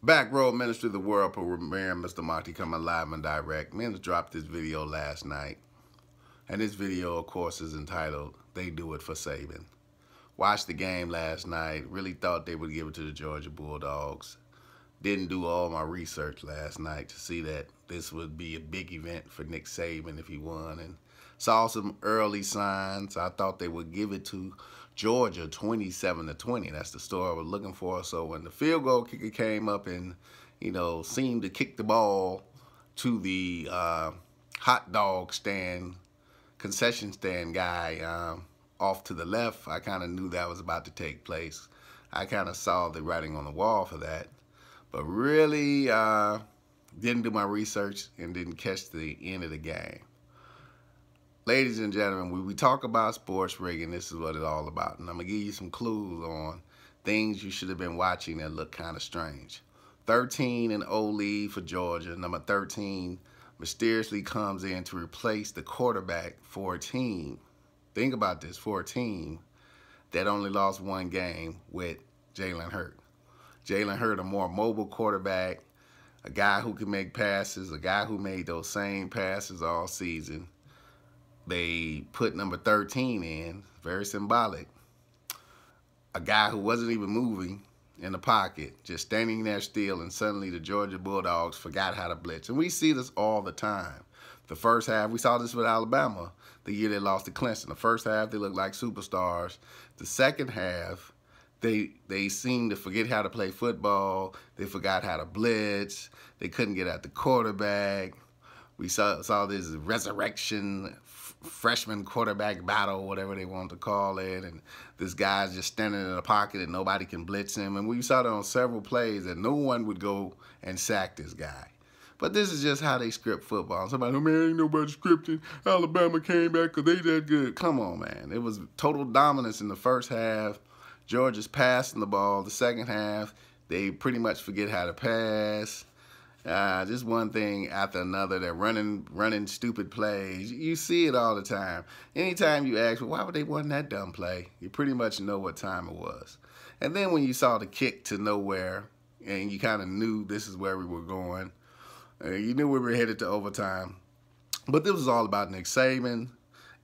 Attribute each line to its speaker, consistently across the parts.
Speaker 1: Back Road Ministry of the World, Premier Mr. Monty coming live and direct. Man, dropped this video last night. And this video, of course, is entitled, They Do It for Saban. Watched the game last night. Really thought they would give it to the Georgia Bulldogs. Didn't do all my research last night to see that this would be a big event for Nick Saban if he won. And saw some early signs. I thought they would give it to Georgia 27-20. That's the story I was looking for. So when the field goal kicker came up and, seemed to kick the ball to the hot dog stand, concession stand guy off to the left, I kind of knew that was about to take place. I kind of saw the writing on the wall for that. But really didn't do my research and didn't catch the end of the game. Ladies and gentlemen, when we talk about sports rigging, this is what it's all about. And I'm going to give you some clues on things you should have been watching that look kind of strange. 13-0 lead for Georgia. Number 13 mysteriously comes in to replace the quarterback for a team. Think about this, for a team that only lost one game with Jalen Hurts. Jalen Hurts, a more mobile quarterback, a guy who can make passes, a guy who made those same passes all season. They put number 13 in, very symbolic. A guy who wasn't even moving in the pocket, just standing there still, and suddenly the Georgia Bulldogs forgot how to blitz. And we see this all the time. The first half, we saw this with Alabama, the year they lost to Clemson. The first half, they looked like superstars. The second half, they seemed to forget how to play football. They forgot how to blitz. They couldn't get at the quarterback. We saw this resurrection freshman quarterback battle, whatever they want to call it, and this guy's just standing in the pocket and nobody can blitz him. And we saw that on several plays that no one would go and sack this guy. But this is just how they script football. Somebody, oh man, ain't nobody scripting. Alabama came back because they that good. Come on, man. It was total dominance in the first half. Georgia's passing the ball. The second half, they pretty much forget how to pass. Just one thing after another. They're running stupid plays. You see it all the time. Anytime you ask, well, why would they run that dumb play? You pretty much know what time it was. And then when you saw the kick to nowhere, and you kind of knew this is where we were going, you knew we were headed to overtime. But this was all about Nick Saban.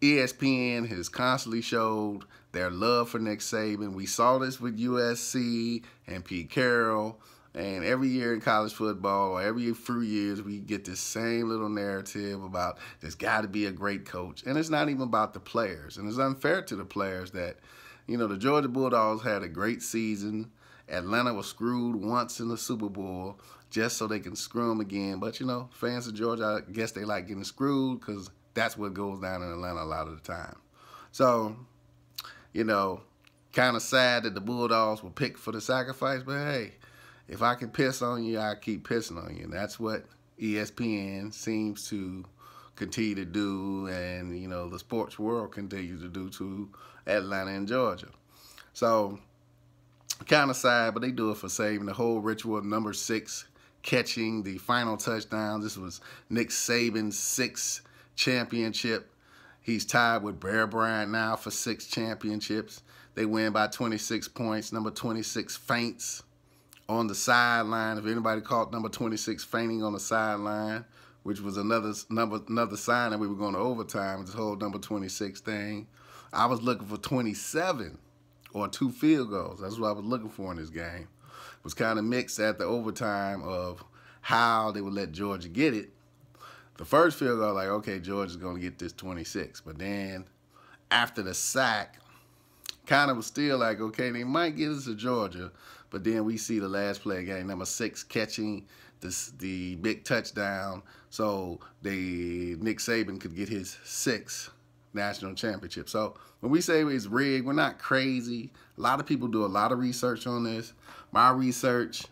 Speaker 1: ESPN has constantly showed their love for Nick Saban. We saw this with USC and Pete Carroll. And every year in college football, or every few years, we get this same little narrative about there's got to be a great coach. And it's not even about the players. And it's unfair to the players that, the Georgia Bulldogs had a great season. Atlanta was screwed once in the Super Bowl just so they can screw them again. But, fans of Georgia, I guess they like getting screwed because that's what goes down in Atlanta a lot of the time. So, kind of sad that the Bulldogs were picked for the sacrifice. But, hey, if I can piss on you, I keep pissing on you. And that's what ESPN seems to continue to do, and, the sports world continues to do to Atlanta and Georgia. So, kind of sad, but they do it for Saban. The whole ritual of number 6 catching the final touchdown. This was Nick Saban's 6th championship. He's tied with Bryant now for 6 championships. They win by 26 points. Number 26 faints on the sideline. If anybody caught number 26 fainting on the sideline, which was another sign that we were going to overtime, this whole number 26 thing. I was looking for 27 or 2 field goals. That's what I was looking for in this game. It was kind of mixed at the overtime of how they would let Georgia get it. The first field goal, like, okay, Georgia's going to get this 26. But then after the sack, kind of was still like, okay, they might get us to Georgia. But then we see the last play of game, number 6 catching the big touchdown, so Nick Saban could get his 6th national championship. So when we say it's rigged, we're not crazy. A lot of people do a lot of research on this. My research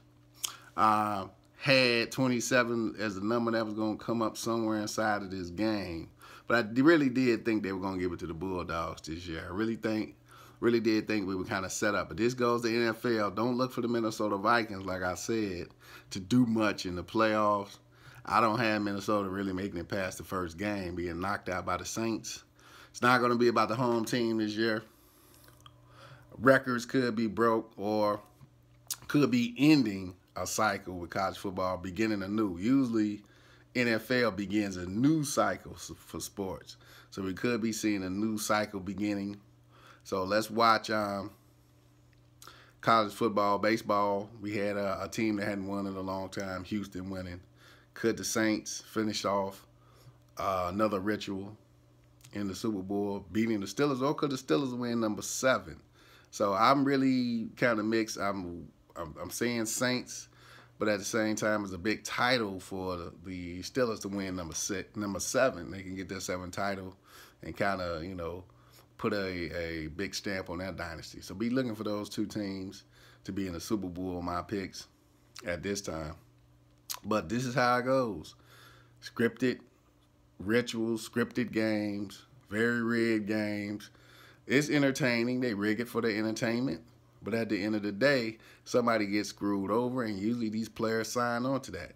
Speaker 1: had 27 as the number that was going to come up somewhere inside of this game. But I really did think they were going to give it to the Bulldogs this year. I really did think we were kind of set up. But this goes to NFL. Don't look for the Minnesota Vikings, like I said, to do much in the playoffs. I don't have Minnesota really making it past the first game, being knocked out by the Saints. It's not going to be about the home team this year. Records could be broke or could be ending a cycle with college football beginning anew. Usually, NFL begins a new cycle for sports. So we could be seeing a new cycle beginning. So let's watch college football, baseball. We had a team that hadn't won in a long time, Houston winning. Could the Saints finish off another ritual in the Super Bowl, beating the Steelers, or could the Steelers win number 7? So I'm really kind of mixed. I'm saying Saints, but at the same time, it's a big title for the Steelers to win number 7. They can get their 7th title and kind of, you know, put a big stamp on that dynasty. So be looking for those two teams to be in the Super Bowl, my picks at this time. But this is how it goes. Scripted rituals, scripted games, very rigged games. It's entertaining. They rig it for the entertainment. But at the end of the day, somebody gets screwed over, and usually these players sign on to that.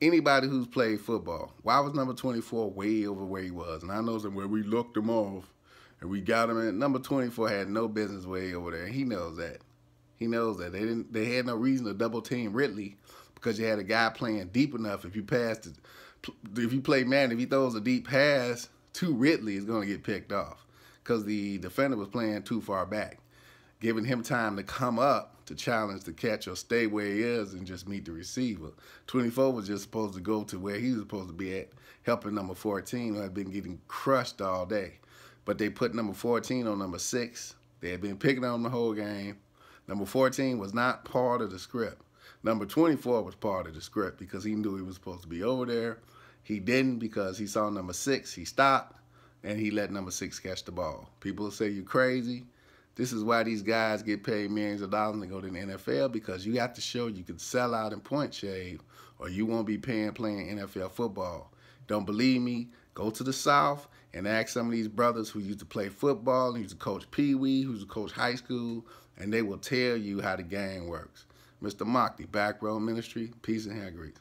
Speaker 1: Anybody who's played football, why was number 24 way over where he was? And I know where we looked him off and we got him in. Number 24 had no business way over there. He knows that. He knows that. They had no reason to double team Ridley because you had a guy playing deep enough. If you play man, if he throws a deep pass to Ridley, it's going to get picked off because the defender was playing too far back, giving him time to come up to challenge the catch or stay where he is and just meet the receiver. 24 was just supposed to go to where he was supposed to be at, helping number 14, who had been getting crushed all day. But they put number 14 on number 6. They had been picking on the whole game. Number 14 was not part of the script. Number 24 was part of the script because he knew he was supposed to be over there. He didn't because he saw number 6. He stopped, and he let number 6 catch the ball. People say you're crazy. This is why these guys get paid millions of dollars to go to the NFL, because you have to show you can sell out and point shave, or you won't be playing NFL football. Don't believe me? Go to the South and ask some of these brothers who used to play football, who used to coach Pee Wee, who used to coach high school, and they will tell you how the game works. Mr. Mock, the Back Row Ministry, peace and hair grease.